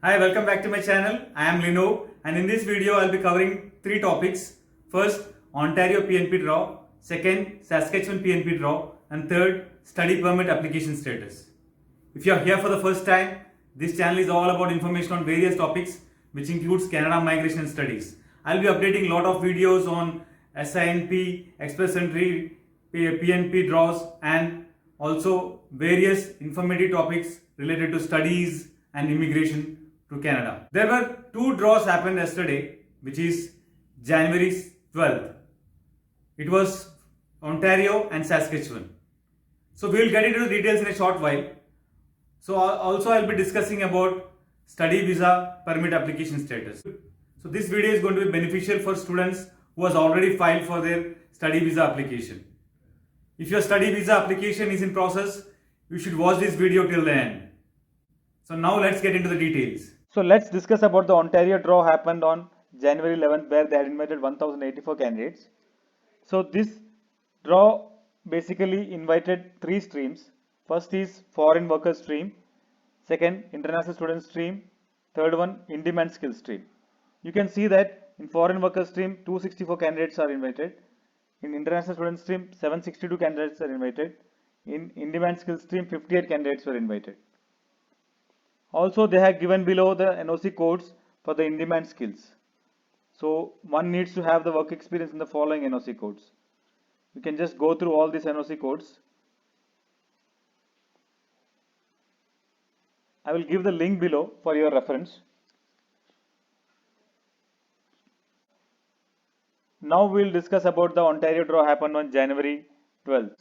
Hi, welcome back to my channel. I am Lino, and in this video I will be covering three topics. First, Ontario Pnp Draw. Second, Saskatchewan Pnp Draw. And third, Study Permit Application Status. If you are here for the first time, this channel is all about information on various topics which includes Canada migration and studies. I will be updating a lot of videos on Sinp, Express Entry, Pnp Draws, and also various informative topics related to studies and immigration to Canada. There were two draws happened yesterday, which is January 12th. It was Ontario and Saskatchewan. So we will get into the details in a short while. So also I will be discussing about study visa permit application status. So this video is going to be beneficial for students who has already filed for their study visa application. If your study visa application is in process, you should watch this video till the end. So now let's get into the details. So let's discuss about the Ontario draw happened on January 11th, where they had invited 1084 candidates. So this draw basically invited three streams. First is foreign workers stream, second international student stream, third one in-demand skill stream. You can see that in foreign workers stream 264 candidates are invited. In international student stream 762 candidates are invited. In in-demand skill stream 58 candidates were invited. Also, they have given below the NOC codes for the in-demand skills. So one needs to have the work experience in the following NOC codes. You can just go through all these NOC codes. I will give the link below for your reference. Now we will discuss about the Ontario draw happened on January 12th.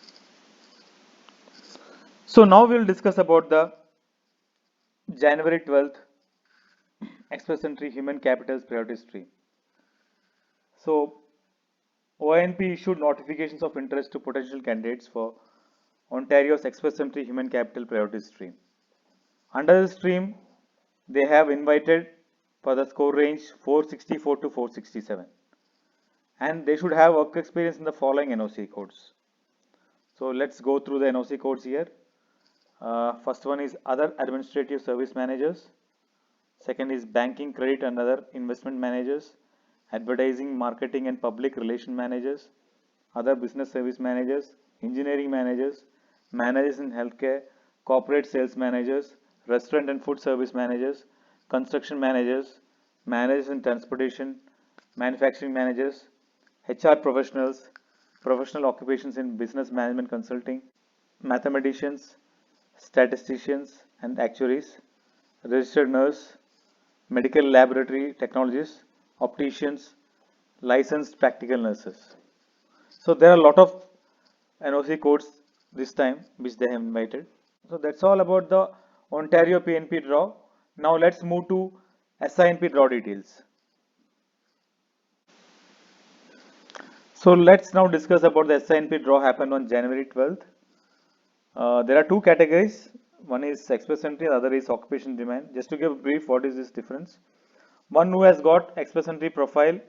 So now we will discuss about the January 12th Express Entry Human Capital's Priority Stream. So Oinp issued notifications of interest to potential candidates for Ontario's Express Entry Human Capital Priority Stream. Under the stream, they have invited for the score range 464 to 467, and they should have work experience in the following NOC codes. So let's go through the NOC codes here. First one is other administrative service managers. Second is banking, credit and other investment managers, advertising, marketing and public relation managers, other business service managers, engineering managers, managers in healthcare, corporate sales managers, restaurant and food service managers, construction managers, managers in transportation, manufacturing managers, HR professionals, professional occupations in business management consulting, mathematicians, statisticians and actuaries, registered nurse, medical laboratory technologists, opticians, licensed practical nurses. So there are a lot of NOC codes this time which they have invited. So that's all about the Ontario Pnp draw. Now let's move to Sinp draw details. So let's now discuss about the Sinp draw happened on January 12th. There are two categories. One is express entry, the other is occupation demand. Just to give a brief, what is this difference? One who has got express entry profile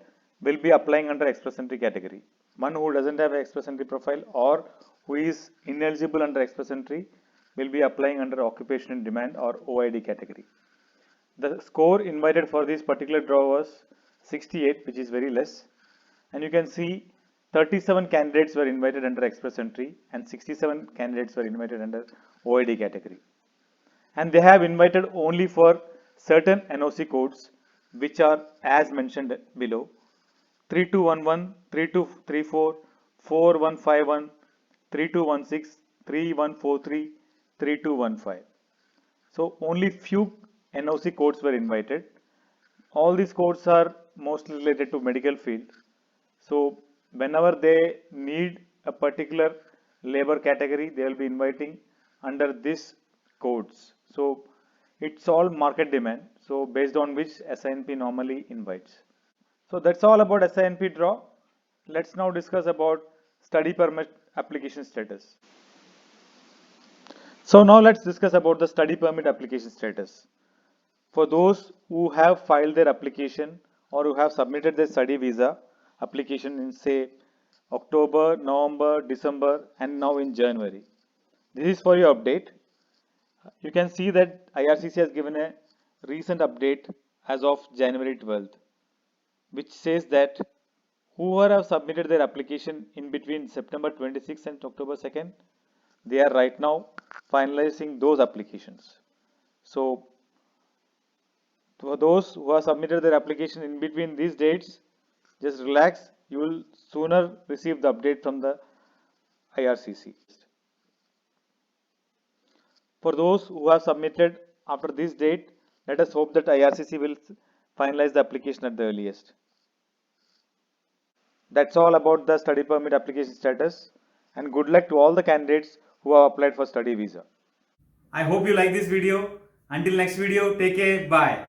will be applying under express entry category. One who doesn't have express entry profile or who is ineligible under express entry will be applying under occupation and demand or OID category. The score invited for this particular draw was 68, which is very less. And you can see 37 candidates were invited under express entry and 67 candidates were invited under OID category. And they have invited only for certain NOC codes which are as mentioned below: 3211, 3234, 4151, 3216, 3143, 3215. So only few NOC codes were invited. All these codes are mostly related to medical field. So whenever they need a particular labor category, they will be inviting under this codes. So it's all market demand. So based on which Sinp normally invites. So that's all about Sinp draw. Let's now discuss about study permit application status. So now let's discuss about the study permit application status. For those who have filed their application or who have submitted their study visa application in say October, November, December and now in January. This is for your update. You can see that IRCC has given a recent update as of January 12th, which says that whoever have submitted their application in between September 26th and October 2nd, they are right now finalizing those applications. So for those who have submitted their application in between these dates, just relax, you will sooner receive the update from the IRCC. For those who have submitted after this date, let us hope that IRCC will finalize the application at the earliest. That's all about the study permit application status, and good luck to all the candidates who have applied for study visa. I hope you like this video. Until next video, take care. Bye.